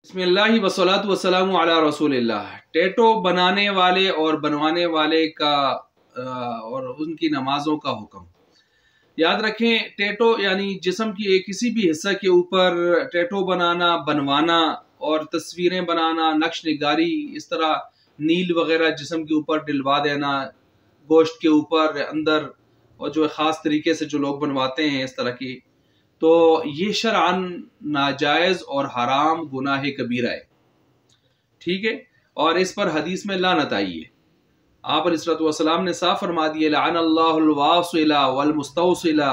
बिस्मिल्लाह वस्सलातु वस्सलामु अला रसूलिल्लाह। टैटो बनाने वाले और बनवाने वाले का और उनकी नमाजों का हुक्म। याद रखें, टैटो यानी जिस्म की किसी भी हिस्सा के ऊपर टैटो बनाना, बनवाना और तस्वीरें बनाना, नक्श निगारी, इस तरह नील वगैरह जिस्म के ऊपर डलवा देना, गोश्त के ऊपर अंदर, और जो ख़ास तरीके से जो लोग बनवाते हैं इस तरह की, तो ये शरअन नाजायज़ और हराम गुनाह कबीरा है। ठीक है, और इस पर हदीस में लानत आई है। आप अलैहिस्सलाम ने साफ फरमा दिए, लअनल्लाहुल वासिला वल मुस्तौसिला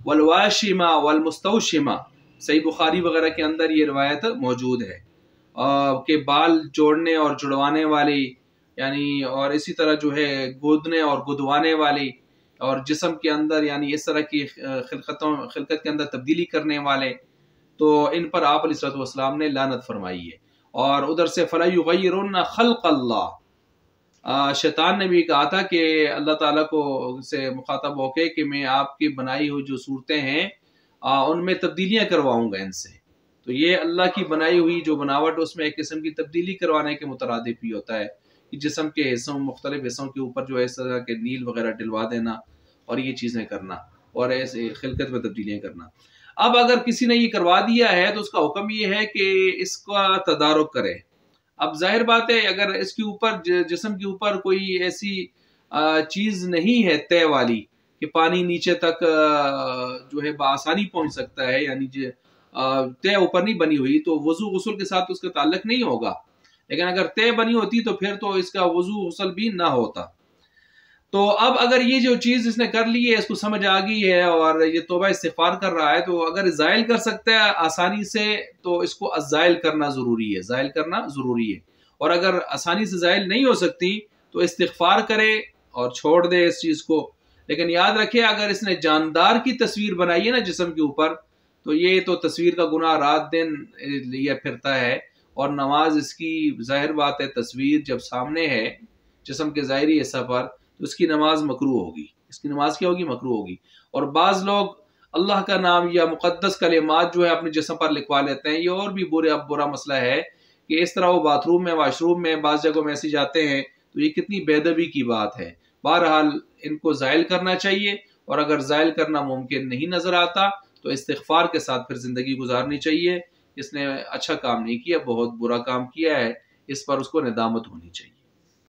वल वाशिमा वल मुस्तौशिमा। सही बुखारी वगैरह के अंदर ये रिवायत मौजूद है कि बाल जोड़ने और जुड़वाने वाली, यानी और इसी तरह जो है गोदने और गुदवाने वाली, और जिस्म के अंदर यानी इस तरह की खिलकत के अंदर तब्दीली करने वाले, तो इन पर आप अलैहिस्सलाम ने लानत फरमाई है। और उधर से फला युगय्यिरुन्ना खल्क़ल्लाह, शैतान ने भी कहा था कि अल्लाह ताला को से मुखातब होके कि मैं आपकी बनाई हुई जो सूरतें हैं उनमें तब्दीलियां करवाऊंगा इनसे। तो ये अल्लाह की बनाई हुई जो बनावट, उसमें एक किस्म की तब्दीली करवाने के मुतरादिफ भी होता है कि जिस्म के हिस्सों, मुख्तलिफ हिस्सों के ऊपर जो है इस तरह के नील वगैरह डलवा देना और ये चीज़ें करना और ऐसे खिलकत में तब्दीलियाँ करना। अब अगर किसी ने ये करवा दिया है तो उसका हुक्म ये है कि इसका तदारुक करे। अब जाहिर बात है, अगर इसके ऊपर जिस्म के ऊपर कोई ऐसी चीज़ नहीं है तय वाली कि पानी नीचे तक जो है बआसानी पहुंच सकता है, यानी तय ऊपर नहीं बनी हुई, तो वजू गुस्ल के साथ उसका ताल्लुक नहीं होगा। लेकिन अगर तय बनी होती तो फिर तो इसका वजू गुस्ल भी ना होता। तो अब अगर ये जो चीज़ इसने कर ली है, इसको समझ आ गई है और ये तौबा इस्तिग़फ़ार कर रहा है, तो अगर ज़ाइल कर सकता है आसानी से तो इसको अज़ाइल करना ज़रूरी है, ज़ाइल करना ज़रूरी है। और अगर आसानी से ज़ाइल नहीं हो सकती तो इस्तिग़फ़ार करे और छोड़ दे इस चीज़ को। लेकिन याद रखे, अगर इसने जानदार की तस्वीर बनाई है ना जिस्म के ऊपर, तो ये तो तस्वीर का गुनाह रात दिन लिया फिरता है। और नमाज इसकी, ज़ाहिर बात है, तस्वीर जब सामने है जिस्म के ज़ाहिरी हिस्सा पर, तो इसकी नमाज मकरूह होगी। इसकी नमाज क्या होगी? मकरूह होगी। और बाज़ लोग अल्लाह का नाम या मुक़द्दस कलिमात जो है अपने जिस्म पर लिखवा लेते हैं। ये और भी बुरा मसला है कि इस तरह वो बाथरूम में, वाशरूम में, बाज़ जगहों में ऐसे जाते हैं, तो ये कितनी बेअदबी की बात है। बहरहाल इनको ज़ाइल करना चाहिए, और अगर ज़ाइल करना मुमकिन नहीं नज़र आता तो इस्तिग़फ़ार के साथ फिर ज़िंदगी गुजारनी चाहिए। इसने अच्छा काम नहीं किया, बहुत बुरा काम किया है, इस पर उसको निदामत होनी चाहिए।